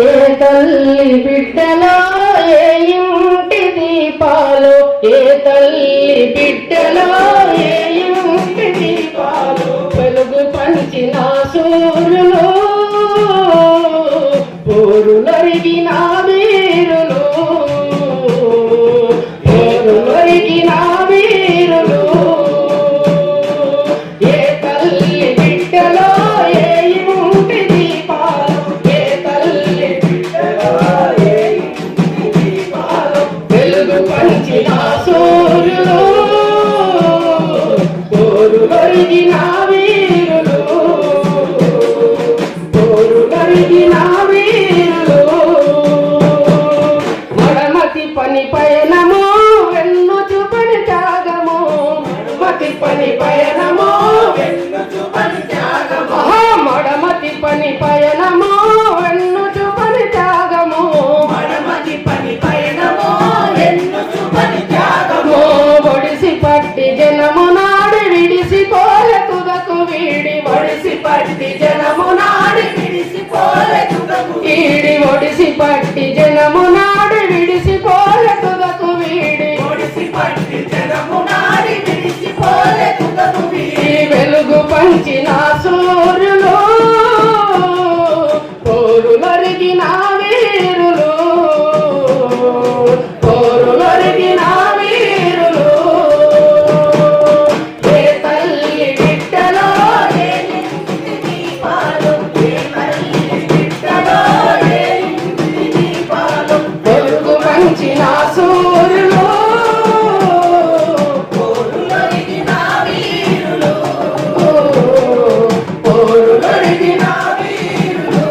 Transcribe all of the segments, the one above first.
ఏ తల్లి బిడ్డలో ఏ ఇంటి దీపాలు, ఏ తల్లి బిడ్డలో ఏ ఇంటి దీపాలు, వెలుగు పంచిన సూర్యులు పోరులరిగిన వీరులు, పోరులరిగిన వీరులు. ఏ తల్లి బిడ్డలో ఏ ఇంటి దీపాలు, ఏ తల్లి బిడ్డలో ఏ ఇంటి దీపాలు, వెలుగు పంచిన సూర్యులు పోరులరిగిన వీరులు, పోరులరిగిన వీరులు. మడమతి పని పయనము వెన్ను చూపని త్యాగము, మడమతి పని పయనము వెన్ను చూపని త్యాగము, మడమతి పని పయనము వెన్ను చూపని త్యాగము, మడమతి పని పయనము వెన్ను చూపని త్యాగము. ఒడిసి పట్టి జనము నాడి విడిసిపోలే తుదకు వీడి, ఒడిసి పట్టి జనము నాడి విడిసిపోలే తుదకు వీడి, ఒడిసి పట్టి జనము నాడి విడిసిపోలే తుదకు వీడి, ఒడిసి పట్టి జనము నాడి విడిసిపోలే తుదకు వీడి. వెలుగు పంచిన సూర్యులు పోరులరిగిన వీరులు, పోరులరిగిన వీరులు. ఏ తల్లి బిడ్డలో ఏ ఇంటి దీపాలు, ఏ తల్లి బిడ్డలో ఏ ఇంటి దీపాలు, వెలుగు పంచిన సూర్యులు పోరులరిగిన వీరులు, పోరులరిగిన వీరులు.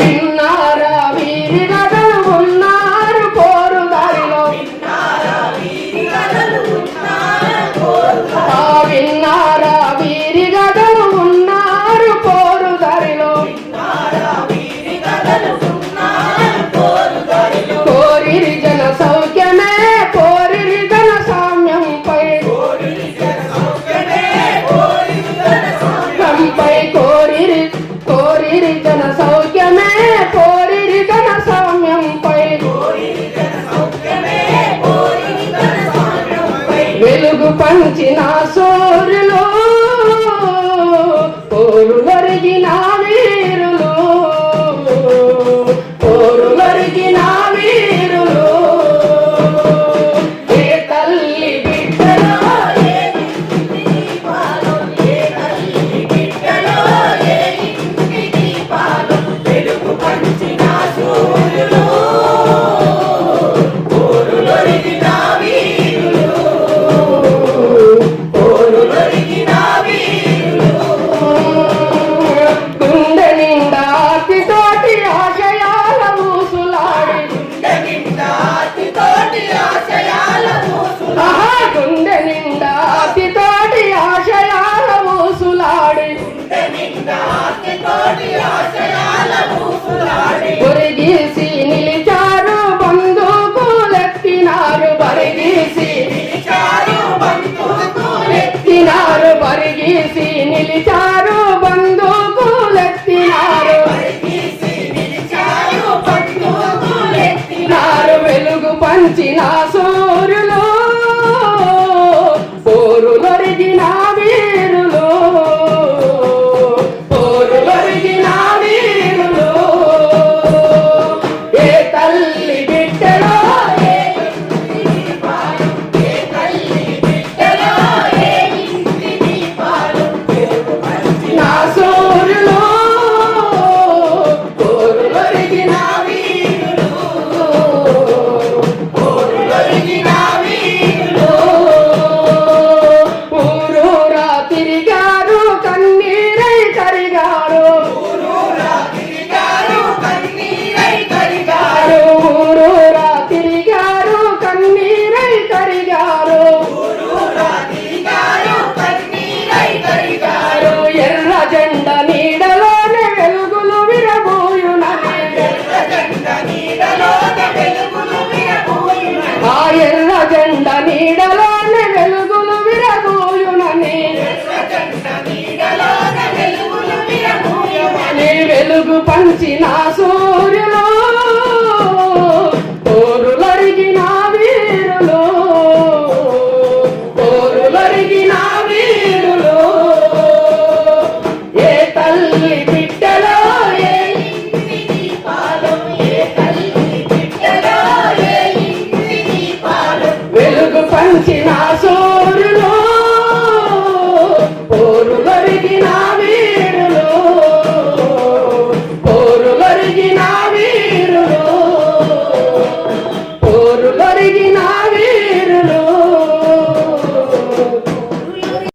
విన్నారా వీరి గదలు ఉన్నారు పోరు దారిలో, విన్నారా వీరి గదలు ఉన్నారు పోరు దారిలో, విన్నారా వీరి గదలు ఉన్నారు పోరు దారిలో, విన్నారా వీరి గదలు ఉన్నారు పోరు దారిలో. కోరిరి జన సౌఖ్యమే కోరిరి జన సామ్యంపై, కోరిరి జన సౌఖ్యమే కోరిరి జన సామ్యంపై, కోరిరి కోరిరి జన సౌఖ్యమే కోరిరి జన సామ్యంపై, కోరిరి జన సౌఖ్యమే కోరిరి జన సామ్యంపై. వెలుగు పంచిన సూర్యులు పోరులరిగిన వీరులు, పోరులరిగిన వీరులు. ఏ తల్లి బిడ్డలో ఏ ఇంటి దీపాలు, ఏ తల్లి బిడ్డలో ఏ ఇంటి దీపాలు, వెలుగు పంచిన సూర్యులు పోరులరిగిన వీరులు, పోరులరిగిన వీరులు. గుండె నిండా అతితోటి ఆశయాల ఊసులాడి, గుండె నిండా అతితోటి ఆశయాల ఊసులాడి, గుండె నిండా అతితోటి ఆశయాల ఊసులాడి, గుండె నిండా అతితోటి ఆశయాల ఊసులాడి. ఒరిగీసి నిలిచారు బంధుకులెత్తినారు, బరిగీసి నిలిచారు బంధుకులెత్తినారు, బరిగీసి నిలిచారు బంధుకులెత్తినారు, బరిగీసి నిలిచారు బంధుకులెత్తినారు. వెలుగు పంచిన సూర్యులు పోరులరిగిన వీరులు, పోరులరిగిన వీరులు. ఏ తల్లి బిడ్డలో ఏ ఇంటి దీపాలు, ఏ తల్లి బిడ్డలో ఏ ఇంటి దీపాలు, వెలుగు పంచిన సూర్యులు పోరులరిగిన వీరులు, పోరులరిగిన పంచిన సూర్యులు